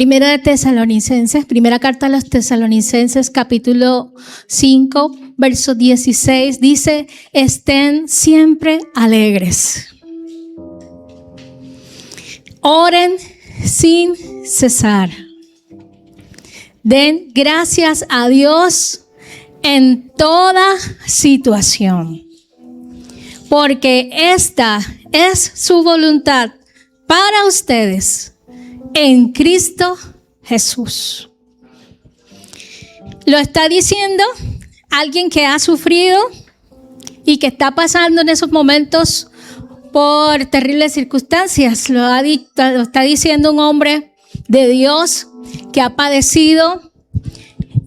Primera carta a los Tesalonicenses, capítulo 5, verso 16, dice: estén siempre alegres. Oren sin cesar. Den gracias a Dios en toda situación, porque esta es su voluntad para ustedes en Cristo Jesús. Lo está diciendo alguien que ha sufrido y que está pasando en esos momentos por terribles circunstancias. Lo está diciendo un hombre de Dios que ha padecido,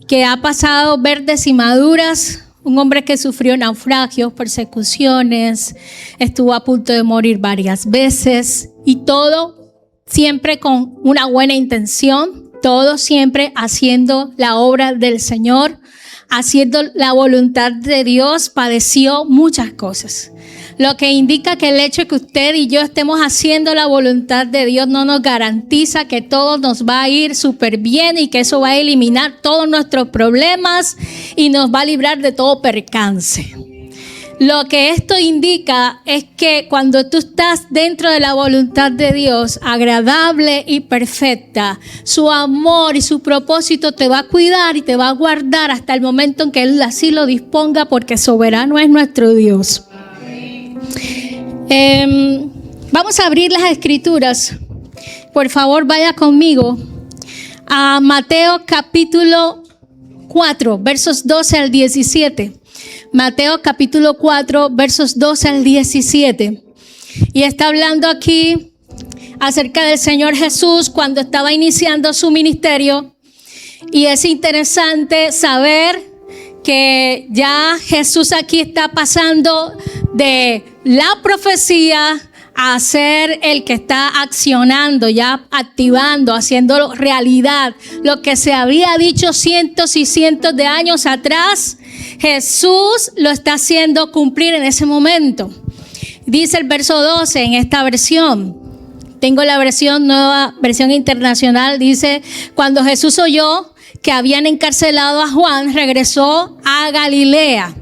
que ha pasado verdes y maduras, un hombre que sufrió naufragios, persecuciones, estuvo a punto de morir varias veces, y todo siempre con una buena intención, todo siempre haciendo la obra del Señor, haciendo la voluntad de Dios. Padeció muchas cosas, lo que indica que el hecho de que usted y yo estemos haciendo la voluntad de Dios no nos garantiza que todo nos va a ir súper bien y que eso va a eliminar todos nuestros problemas y nos va a librar de todo percance. Lo que esto indica es que cuando tú estás dentro de la voluntad de Dios, agradable y perfecta, su amor y su propósito te va a cuidar y te va a guardar hasta el momento en que Él así lo disponga, porque soberano es nuestro Dios. Vamos a abrir las escrituras. Por favor, vaya conmigo a Mateo capítulo 4, versos 12 al 17. Mateo capítulo 4, versos 12 al 17. Y está hablando aquí acerca del Señor Jesús cuando estaba iniciando su ministerio. Y es interesante saber que ya Jesús aquí está pasando de la profecía a ser el que está accionando, ya activando, haciendo realidad lo que se había dicho cientos y cientos de años atrás. Jesús lo está haciendo cumplir en ese momento. Dice el verso 12 en esta versión. Tengo la nueva versión internacional. Dice: cuando Jesús oyó que habían encarcelado a Juan, regresó a Galilea.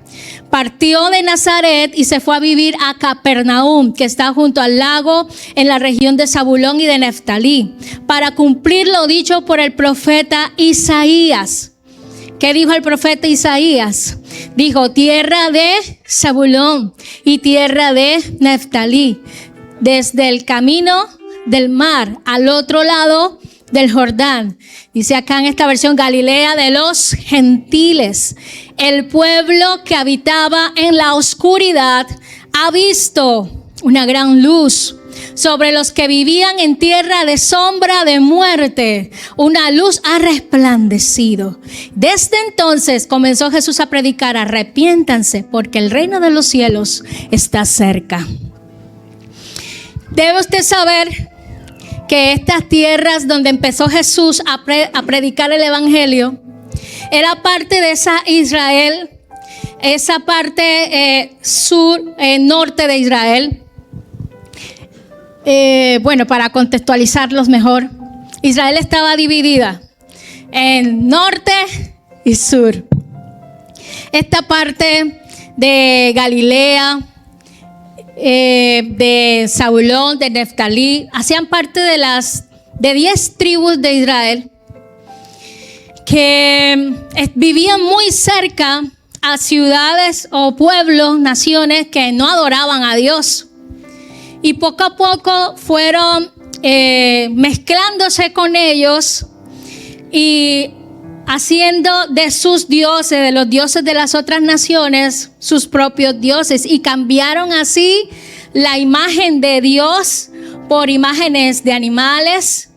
Partió de Nazaret y se fue a vivir a Capernaum, que está junto al lago en la región de Zabulón y de Neftalí, para cumplir lo dicho por el profeta Isaías. ¿Qué dijo el profeta Isaías? Dijo: tierra de Zabulón y tierra de Neftalí, desde el camino del mar al otro lado del Jordán. Dice acá en esta versión: Galilea de los gentiles. El pueblo que habitaba en la oscuridad ha visto una gran luz. Sobre los que vivían en tierra de sombra de muerte, una luz ha resplandecido. Desde entonces comenzó Jesús a predicar: arrepiéntanse, porque el reino de los cielos está cerca. Debe usted saber que estas tierras donde empezó Jesús a predicar el evangelio era parte de esa Israel, esa parte norte de Israel. Bueno, para contextualizarlos mejor, Israel estaba dividida en norte y sur. Esta parte de Galilea, de Zabulón, de Neftalí, hacían parte de 10 tribus de Israel que vivían muy cerca a ciudades o pueblos, naciones que no adoraban a Dios. Y poco a poco fueron mezclándose con ellos y haciendo de sus dioses, de los dioses de las otras naciones, sus propios dioses. Y cambiaron así la imagen de Dios por imágenes de animales.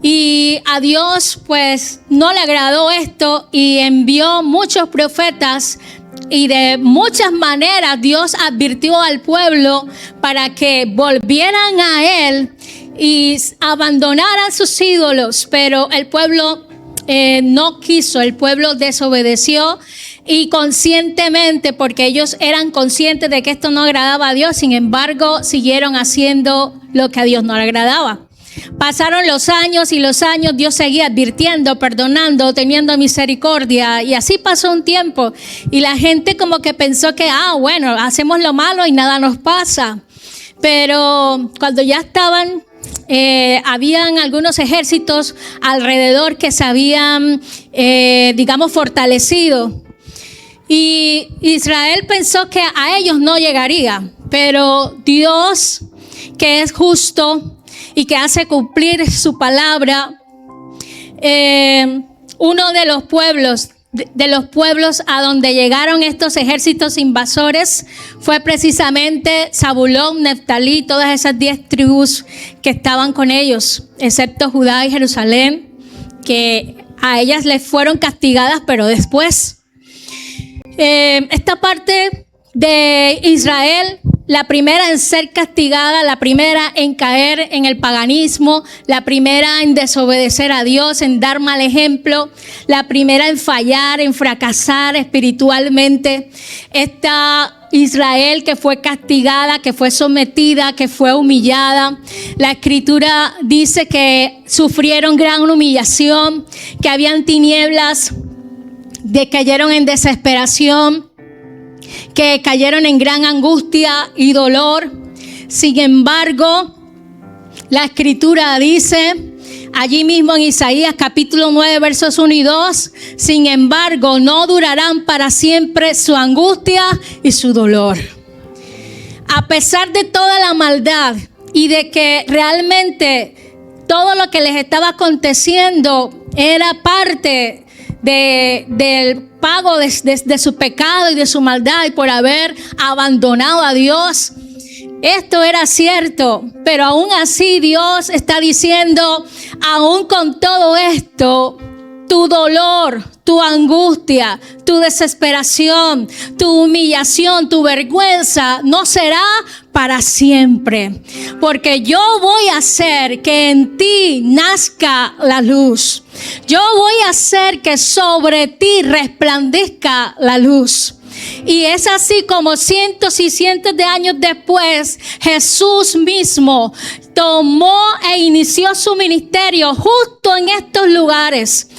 Y a Dios pues no le agradó esto y envió muchos profetas. Y de muchas maneras Dios advirtió al pueblo para que volvieran a Él y abandonaran sus ídolos. Pero el pueblo no quiso, el pueblo desobedeció, y conscientemente, porque ellos eran conscientes de que esto no agradaba a Dios, sin embargo, siguieron haciendo lo que a Dios no le agradaba. Pasaron los años y los años, Dios seguía advirtiendo, perdonando, teniendo misericordia, y así pasó un tiempo y la gente como que pensó que, bueno, hacemos lo malo y nada nos pasa. Pero cuando ya estaban, habían algunos ejércitos alrededor que se habían, digamos, fortalecido. Y Israel pensó que a ellos no llegaría, pero Dios, que es justo y que hace cumplir su palabra, uno de los pueblos a donde llegaron estos ejércitos invasores fue precisamente Zabulón, Neftalí, todas esas 10 tribus que estaban con ellos, excepto Judá y Jerusalén, que a ellas les fueron castigadas, pero después. Esta parte de Israel, la primera en ser castigada, la primera en caer en el paganismo, la primera en desobedecer a Dios, en dar mal ejemplo, la primera en fallar, en fracasar espiritualmente. Esta Israel que fue castigada, que fue sometida, que fue humillada. La Escritura dice que sufrieron gran humillación, que habían tinieblas, que cayeron en desesperación, que cayeron en gran angustia y dolor. Sin embargo, la Escritura dice allí mismo en Isaías capítulo 9 versos 1 y 2, sin embargo, no durarán para siempre su angustia y su dolor. A pesar de toda la maldad y de que realmente todo lo que les estaba aconteciendo era parte del pago de su pecado y de su maldad y por haber abandonado a Dios. Esto era cierto, pero aún así Dios está diciendo, aún con todo esto, tu dolor, tu angustia, tu desesperación, tu humillación, tu vergüenza no será para siempre, porque yo voy a hacer que en ti nazca la luz. Yo voy a hacer que sobre ti resplandezca la luz. Y es así como cientos y cientos de años después, Jesús mismo tomó e inició su ministerio justo en estos lugares,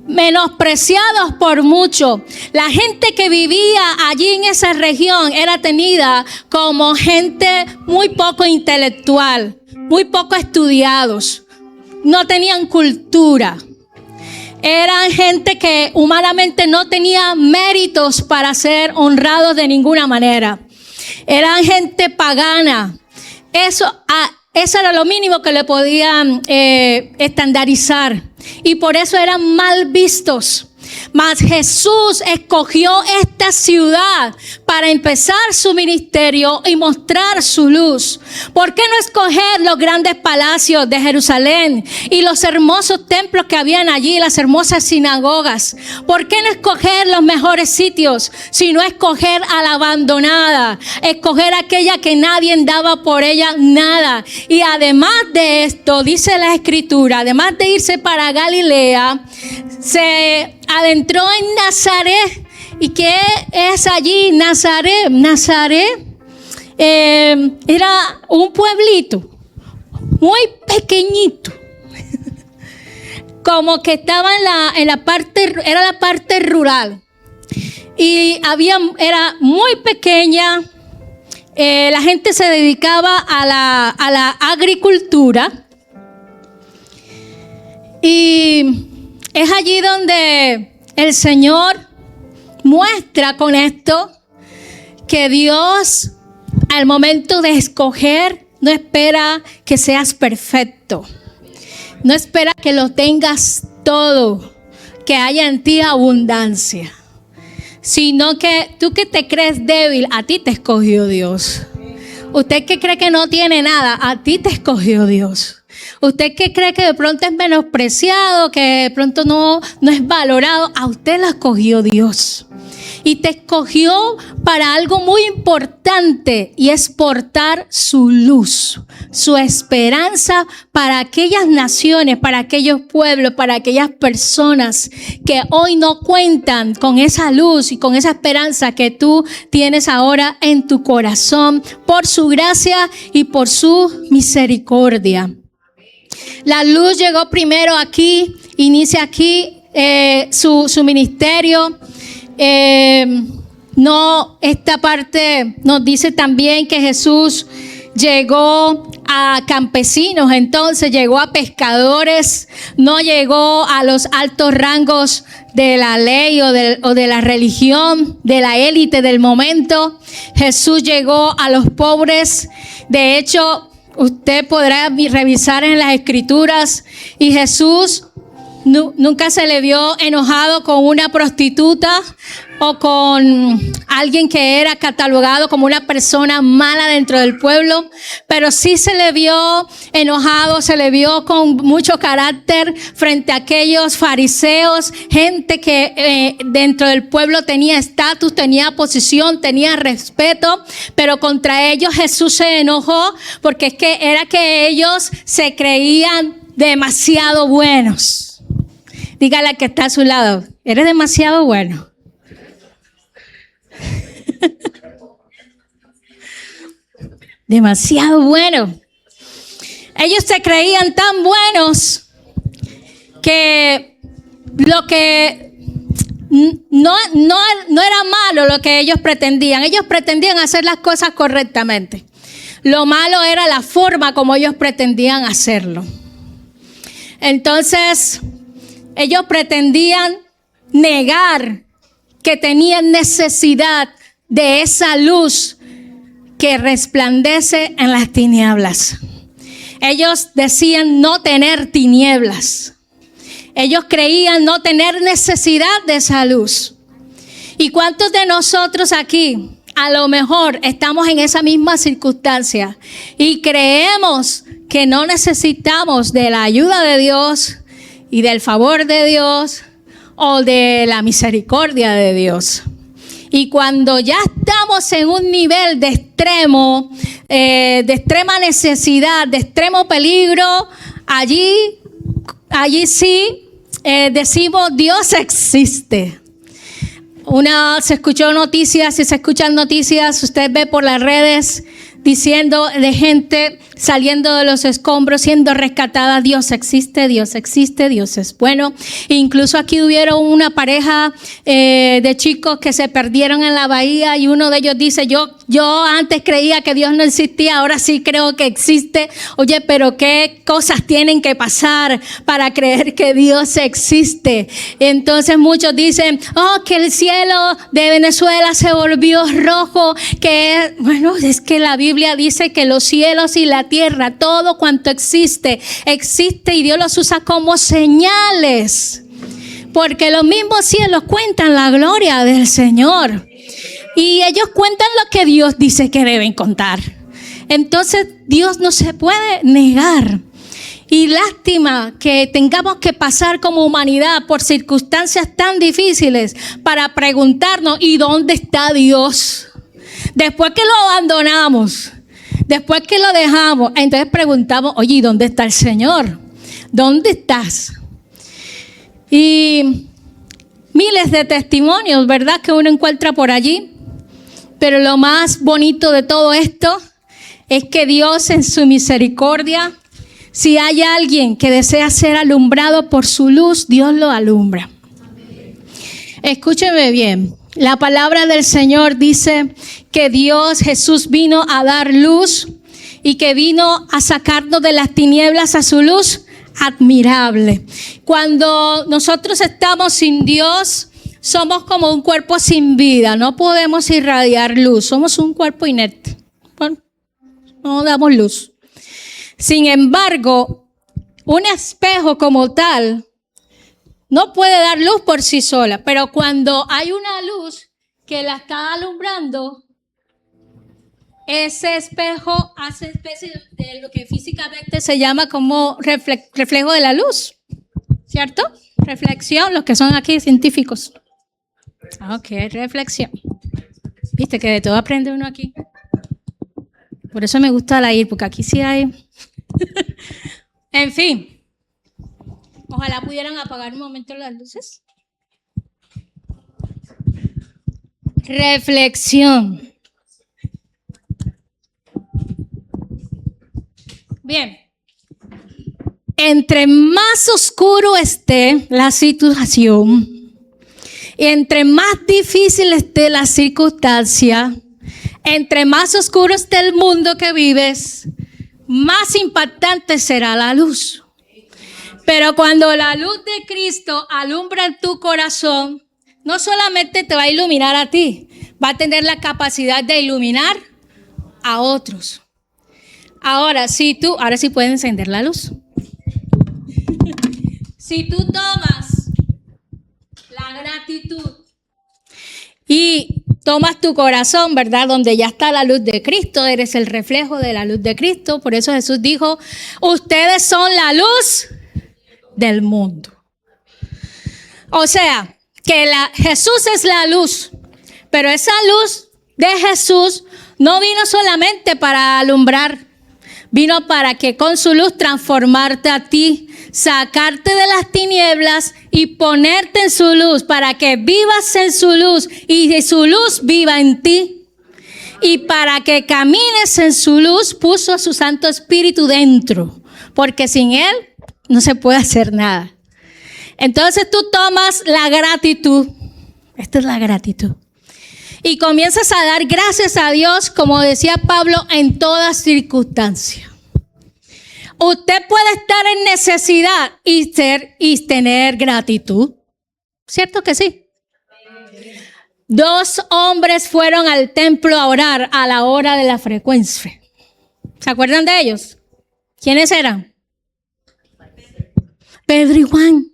menospreciados por muchos. La gente que vivía allí en esa región era tenida como gente muy poco intelectual, muy poco estudiados, no tenían cultura. Eran gente que humanamente no tenía méritos para ser honrados de ninguna manera. Eran gente pagana. Eso era lo mínimo que le podían estandarizar. Y por eso eran mal vistos. Mas Jesús escogió esta ciudad para empezar su ministerio y mostrar su luz. ¿Por qué no escoger los grandes palacios de Jerusalén y los hermosos templos que habían allí, las hermosas sinagogas? ¿Por qué no escoger los mejores sitios, sino escoger a la abandonada, escoger aquella que nadie daba por ella nada? Y además de esto, dice la Escritura, además de irse para Galilea, se adentró en Nazaret. ¿Y qué es allí Nazaret? Nazaret era un pueblito muy pequeñito, como que estaba en la parte, era la parte rural, y era muy pequeña. La gente se dedicaba a la agricultura, y es allí donde el Señor muestra con esto que Dios, al momento de escoger, no espera que seas perfecto, no espera que lo tengas todo, que haya en ti abundancia, sino que tú que te crees débil, a ti te escogió Dios. Usted que cree que no tiene nada, a ti te escogió Dios. Usted que cree que de pronto es menospreciado, que de pronto no es valorado, a usted la escogió Dios. Y te escogió para algo muy importante, y es portar su luz, su esperanza para aquellas naciones, para aquellos pueblos, para aquellas personas que hoy no cuentan con esa luz y con esa esperanza que tú tienes ahora en tu corazón, por su gracia y por su misericordia. La luz llegó primero aquí, inicia aquí su ministerio. No, esta parte nos dice también que Jesús llegó a campesinos, entonces llegó a pescadores, no llegó a los altos rangos de la ley o de la religión, de la élite del momento. Jesús llegó a los pobres. De hecho, usted podrá revisar en las escrituras y Jesús nunca se le vio enojado con una prostituta o con alguien que era catalogado como una persona mala dentro del pueblo, pero sí se le vio enojado, se le vio con mucho carácter frente a aquellos fariseos, gente que dentro del pueblo tenía estatus, tenía posición, tenía respeto, pero contra ellos Jesús se enojó porque es que era que ellos se creían demasiado buenos. Dígale al que está a su lado, eres demasiado bueno. Demasiado bueno. Ellos se creían tan buenos que lo que no era malo lo que ellos pretendían. Ellos pretendían hacer las cosas correctamente. Lo malo era la forma como ellos pretendían hacerlo. Entonces, ellos pretendían negar que tenían necesidad de esa luz que resplandece en las tinieblas. Ellos decían no tener tinieblas. Ellos creían no tener necesidad de esa luz. ¿Y cuántos de nosotros aquí a lo mejor estamos en esa misma circunstancia y creemos que no necesitamos de la ayuda de Dios y del favor de Dios o de la misericordia de Dios? Y cuando ya estamos en un nivel de extremo, de extrema necesidad, de extremo peligro, allí sí decimos Dios existe. Se escuchó noticias, si se escuchan noticias, usted ve por las redes diciendo de gente saliendo de los escombros, siendo rescatada. Dios existe, Dios existe, Dios es bueno. Incluso aquí hubieron una pareja de chicos que se perdieron en la bahía y uno de ellos dice, yo antes creía que Dios no existía, ahora sí creo que existe. Oye, pero qué cosas tienen que pasar para creer que Dios existe. Entonces muchos dicen, que el cielo de Venezuela se volvió rojo, bueno, es que la Biblia dice que los cielos y la tierra, todo cuanto existe y Dios los usa como señales, porque los mismos cielos cuentan la gloria del Señor y ellos cuentan lo que Dios dice que deben contar. Entonces Dios no se puede negar. Y lástima que tengamos que pasar como humanidad por circunstancias tan difíciles para preguntarnos, ¿y dónde está Dios? Después que lo abandonamos, después que lo dejamos, entonces preguntamos, oye, ¿y dónde está el Señor? ¿Dónde estás? Y miles de testimonios, ¿verdad?, que uno encuentra por allí. Pero lo más bonito de todo esto es que Dios en su misericordia, si hay alguien que desea ser alumbrado por su luz, Dios lo alumbra. Escúcheme bien. La palabra del Señor dice que Jesús vino a dar luz y que vino a sacarnos de las tinieblas a su luz admirable. Cuando nosotros estamos sin Dios, somos como un cuerpo sin vida, no podemos irradiar luz, somos un cuerpo inerte. Bueno, no damos luz. Sin embargo, un espejo como tal no puede dar luz por sí sola, pero cuando hay una luz que la está alumbrando, ese espejo hace especie de lo que físicamente se llama como reflejo de la luz, ¿cierto? Reflexión, los que son aquí científicos. Ok, reflexión. Viste que de todo aprende uno aquí. Por eso me gusta la IR, porque aquí sí hay. En fin. Ojalá pudieran apagar un momento las luces. Reflexión. Bien. entre más oscuro esté la situación, y entre más difícil esté la circunstancia, entre más oscuro esté el mundo que vives, más impactante será la luz. Pero cuando la luz de Cristo alumbra en tu corazón, no solamente te va a iluminar a ti, va a tener la capacidad de iluminar a otros. Ahora sí puedes encender la luz. Si tú tomas la gratitud y tomas tu corazón, ¿verdad? Donde ya está la luz de Cristo, eres el reflejo de la luz de Cristo. Por eso Jesús dijo, ustedes son la luz del mundo. O sea, que Jesús es la luz, pero esa luz de Jesús no vino solamente para alumbrar, vino para que con su luz transformarte a ti, sacarte de las tinieblas y ponerte en su luz, para que vivas en su luz y su luz viva en ti. Y para que camines en su luz, puso a su Santo Espíritu dentro, porque sin Él no se puede hacer nada. Entonces tú tomas la gratitud. Esta es la gratitud. Y comienzas a dar gracias a Dios, como decía Pablo, en toda circunstancia. Usted puede estar en necesidad y tener gratitud. ¿Cierto que sí? 2 hombres fueron al templo a orar a la hora de la frecuencia. ¿Se acuerdan de ellos? ¿Quiénes eran? Pedro y Juan.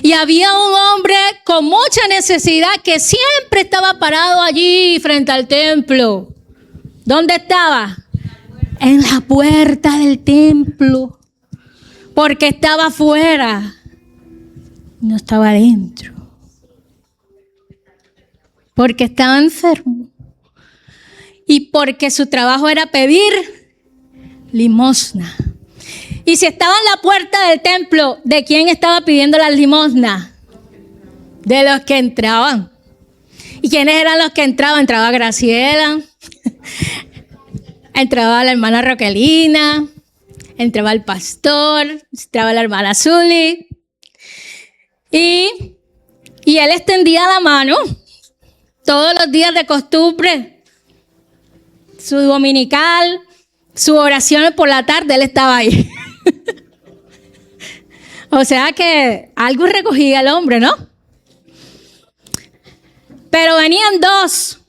Y había un hombre con mucha necesidad que siempre estaba parado allí frente al templo. ¿Dónde estaba? En la puerta del templo. Porque estaba afuera. No estaba adentro. Porque estaba enfermo. Y porque su trabajo era pedir limosna. Y si estaba en la puerta del templo, ¿de quién estaba pidiendo la limosna? De los que entraban. ¿Y quiénes eran los que entraban? Entraba Graciela, entraba la hermana Roquelina, entraba el pastor, entraba la hermana Zuli. Y él extendía la mano todos los días de costumbre. Su dominical, su oración por la tarde, él estaba ahí. O sea que algo recogía el hombre, ¿no? Pero venían 2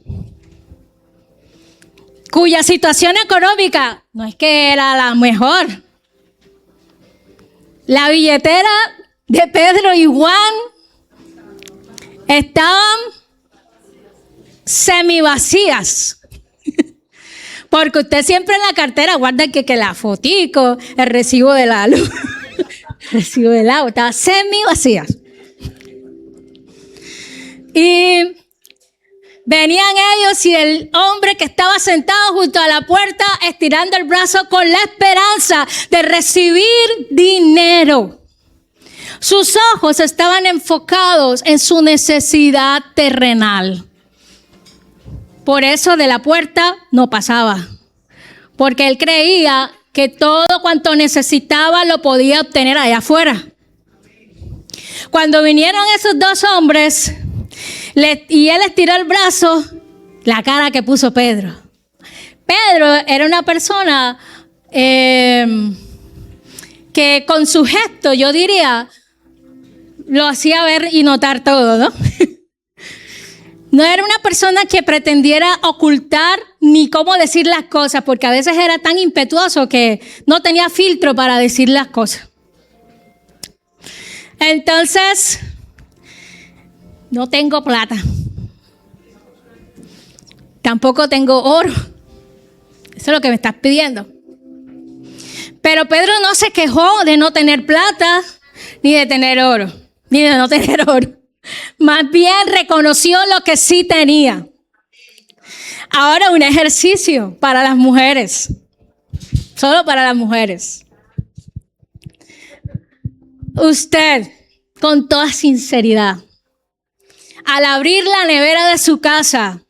cuya situación económica no es que era la mejor. La billetera de Pedro y Juan estaban semivacías. Porque usted siempre en la cartera guarda que la fotico, el recibo de la luz, el recibo del agua, estaba semivacías. Y venían ellos y el hombre que estaba sentado junto a la puerta estirando el brazo con la esperanza de recibir dinero. Sus ojos estaban enfocados en su necesidad terrenal. Por eso de la puerta no pasaba, porque él creía que todo cuanto necesitaba lo podía obtener allá afuera. Cuando vinieron esos 2 hombres y él estiró el brazo, la cara que puso Pedro. Pedro era una persona que con su gesto, yo diría, lo hacía ver y notar todo, ¿no? No era una persona que pretendiera ocultar ni cómo decir las cosas, porque a veces era tan impetuoso que no tenía filtro para decir las cosas. Entonces, no tengo plata. Tampoco tengo oro. Eso es lo que me estás pidiendo. Pero Pedro no se quejó de no tener plata, ni de tener oro, ni de no tener oro. Más bien reconoció lo que sí tenía. Ahora un ejercicio para las mujeres. Solo para las mujeres. Usted, con toda sinceridad, al abrir la nevera de su casa,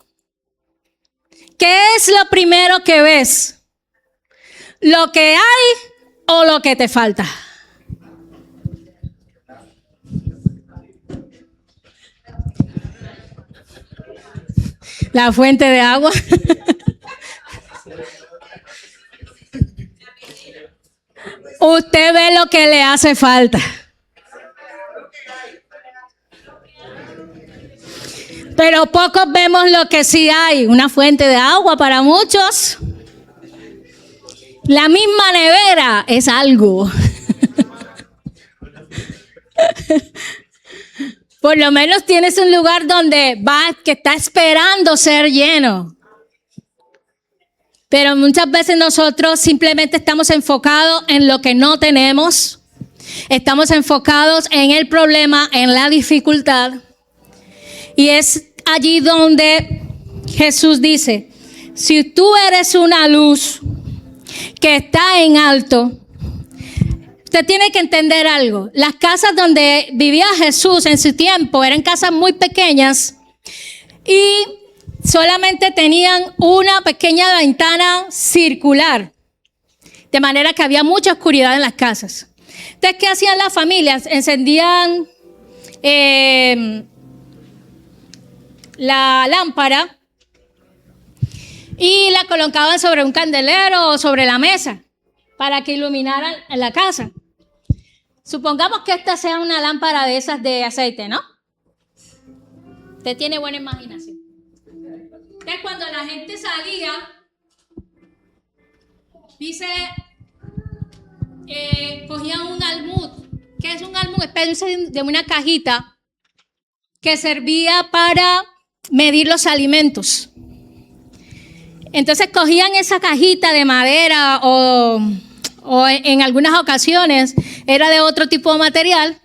¿qué es lo primero que ves? ¿Lo que hay o lo que te falta? La fuente de agua. Usted ve lo que le hace falta. Pero pocos vemos lo que sí hay. Una fuente de agua para muchos. La misma nevera es algo. Por lo menos tienes un lugar donde vas, que está esperando ser lleno. Pero muchas veces nosotros simplemente estamos enfocados en lo que no tenemos. Estamos enfocados en el problema, en la dificultad. Y es allí donde Jesús dice, si tú eres una luz que está en alto, usted tiene que entender algo. Las casas donde vivía Jesús en su tiempo eran casas muy pequeñas y solamente tenían una pequeña ventana circular, de manera que había mucha oscuridad en las casas. Entonces, ¿qué hacían las familias? Encendían la lámpara y la colocaban sobre un candelero o sobre la mesa para que iluminaran la casa. Supongamos que esta sea una lámpara de esas de aceite, ¿no? Usted tiene buena imaginación. Entonces, cuando la gente salía, dice, cogían un almud. ¿Qué es un almud? Especie de una cajita que servía para medir los alimentos. Entonces cogían esa cajita de madera o en algunas ocasiones era de otro tipo de material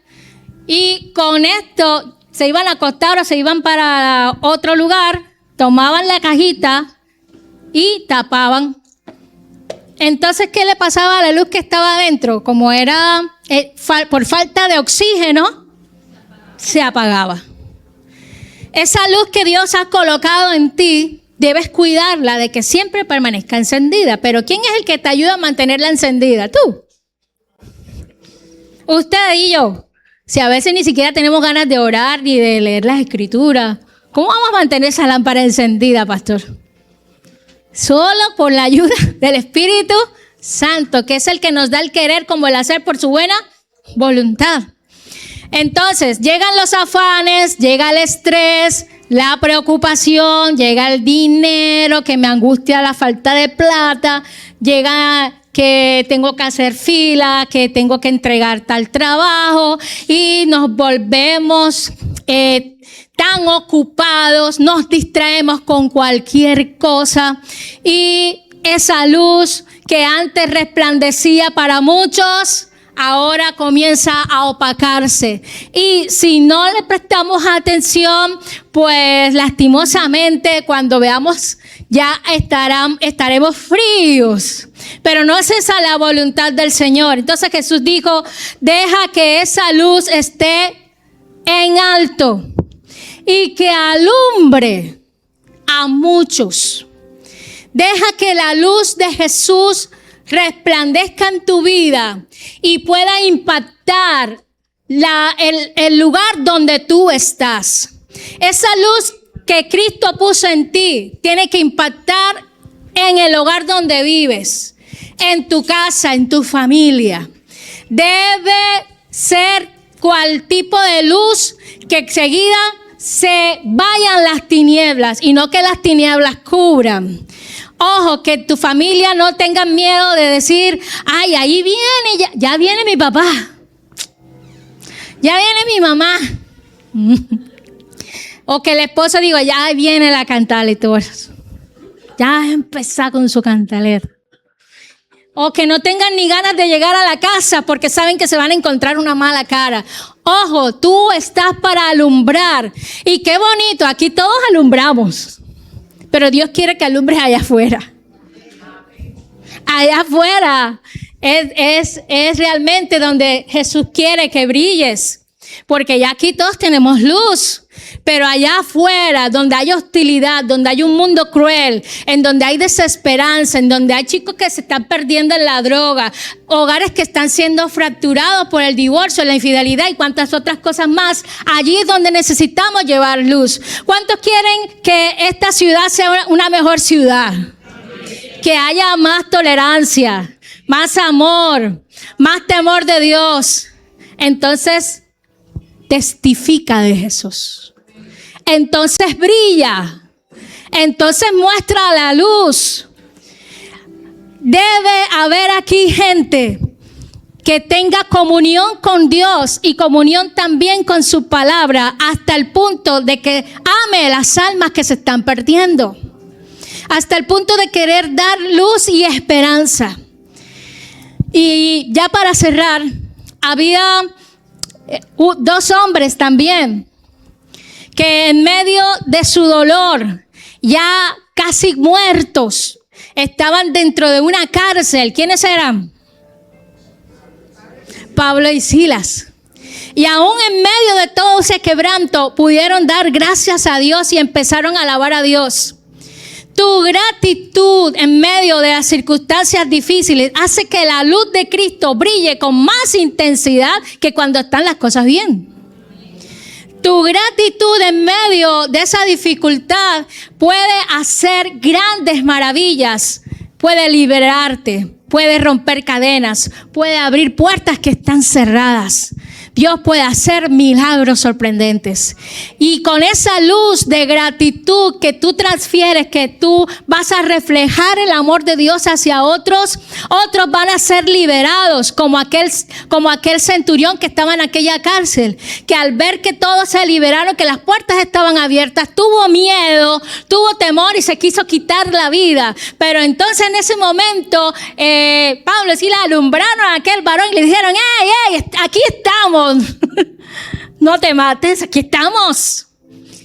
y con esto se iban a acostar o se iban para otro lugar, tomaban la cajita y tapaban. Entonces, ¿qué le pasaba a la luz que estaba adentro? Como era por falta de oxígeno, se apagaba. Esa luz que Dios ha colocado en ti, debes cuidarla de que siempre permanezca encendida. Pero ¿quién es el que te ayuda a mantenerla encendida? Tú. Usted y yo. Si a veces ni siquiera tenemos ganas de orar ni de leer las escrituras, ¿cómo vamos a mantener esa lámpara encendida, pastor? Solo por la ayuda del Espíritu Santo, que es el que nos da el querer como el hacer por su buena voluntad. Entonces, llegan los afanes, llega el estrés, la preocupación, llega el dinero, que me angustia la falta de plata, llega que tengo que hacer fila, que tengo que entregar tal trabajo y nos volvemos tan ocupados, nos distraemos con cualquier cosa y esa luz que antes resplandecía para muchos, ahora comienza a opacarse. Y si no le prestamos atención, pues lastimosamente cuando veamos ya estaremos fríos. Pero no es esa la voluntad del Señor. Entonces Jesús dijo, deja que esa luz esté en alto y que alumbre a muchos. Deja que la luz de Jesús resplandezca en tu vida y pueda impactar el lugar donde tú estás. Esa luz que Cristo puso en ti tiene que impactar en el hogar donde vives, en tu casa, en tu familia. Debe ser cual tipo de luz que enseguida se vayan las tinieblas y no que las tinieblas cubran. Ojo, que tu familia no tenga miedo de decir, ay, ahí viene, ya viene mi papá, ya viene mi mamá. O que el esposo diga, ya viene la cantaleta. Ya empezó con su cantaleta. O que no tengan ni ganas de llegar a la casa porque saben que se van a encontrar una mala cara. Ojo, tú estás para alumbrar. Y qué bonito, aquí todos alumbramos. Pero Dios quiere que alumbres allá afuera. Allá afuera es realmente donde Jesús quiere que brilles. Porque ya aquí todos tenemos luz. Pero allá afuera, donde hay hostilidad, donde hay un mundo cruel, en donde hay desesperanza, en donde hay chicos que se están perdiendo en la droga, hogares que están siendo fracturados por el divorcio, la infidelidad y cuantas otras cosas más, allí es donde necesitamos llevar luz. ¿Cuántos quieren que esta ciudad sea una mejor ciudad? Que haya más tolerancia, más amor, más temor de Dios. Entonces, testifica de Jesús. Entonces brilla. Entonces muestra la luz. Debe haber aquí gente que tenga comunión con Dios y comunión también con su palabra hasta el punto de que ame las almas que se están perdiendo. Hasta el punto de querer dar luz y esperanza. Y ya para cerrar, había 2 hombres también que en medio de su dolor, ya casi muertos, estaban dentro de una cárcel. ¿Quiénes eran? Pablo y Silas. Y aún en medio de todo ese quebranto, pudieron dar gracias a Dios y empezaron a alabar a Dios. Tu gratitud en medio de las circunstancias difíciles hace que la luz de Cristo brille con más intensidad que cuando están las cosas bien. Tu gratitud en medio de esa dificultad puede hacer grandes maravillas, puede liberarte, puede romper cadenas, puede abrir puertas que están cerradas. Dios puede hacer milagros sorprendentes. Y con esa luz de gratitud que tú transfieres, que tú vas a reflejar el amor de Dios hacia otros, otros van a ser liberados, como aquel centurión que estaba en aquella cárcel, que al ver que todos se liberaron, que las puertas estaban abiertas, tuvo miedo, tuvo temor y se quiso quitar la vida. Pero entonces en ese momento, Pablo y Silas alumbraron a aquel varón y le dijeron: ¡Ey, aquí estamos! No te mates, aquí estamos.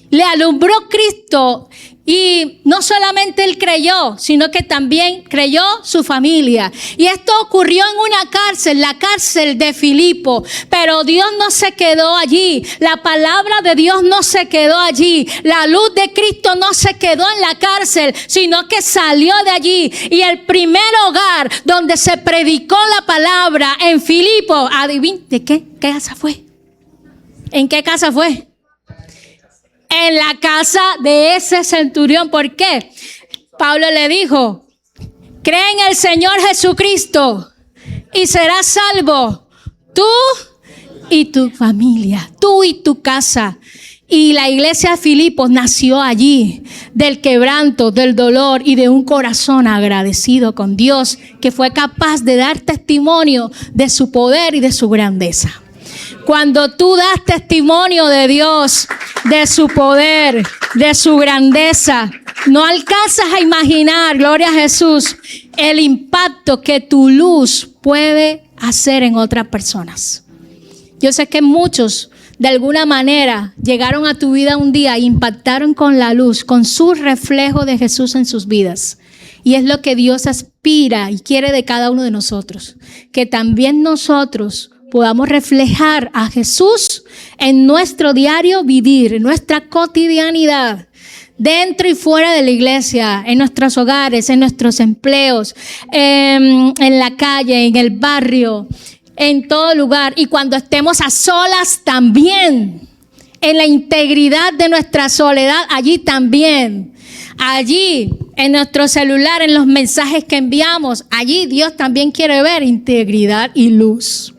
Le alumbró Cristo y no solamente él creyó, sino que también creyó su familia. Y esto ocurrió en una cárcel, la cárcel de Filipo. Pero Dios no se quedó allí. La palabra de Dios no se quedó allí. La luz de Cristo no se quedó en la cárcel, sino que salió de allí. Y el primer hogar donde se predicó la palabra en Filipo, adivinen, ¿de qué casa fue? ¿En qué casa fue? En la casa de ese centurión. ¿Por qué? Pablo le dijo: cree en el Señor Jesucristo y serás salvo, tú y tu familia, tú y tu casa. Y la iglesia de Filipos nació allí, del quebranto, del dolor y de un corazón agradecido con Dios, que fue capaz de dar testimonio de su poder y de su grandeza. Cuando tú das testimonio de Dios, de su poder, de su grandeza, no alcanzas a imaginar, gloria a Jesús, el impacto que tu luz puede hacer en otras personas. Yo sé que muchos de alguna manera llegaron a tu vida un día e impactaron con la luz, con su reflejo de Jesús en sus vidas. Y es lo que Dios aspira y quiere de cada uno de nosotros, que también nosotros podamos reflejar a Jesús en nuestro diario vivir, en nuestra cotidianidad, dentro y fuera de la iglesia, en nuestros hogares, en nuestros empleos, en la calle, en el barrio, en todo lugar. Y cuando estemos a solas también, en la integridad de nuestra soledad, allí también. Allí, en nuestro celular, en los mensajes que enviamos, allí Dios también quiere ver integridad y luz.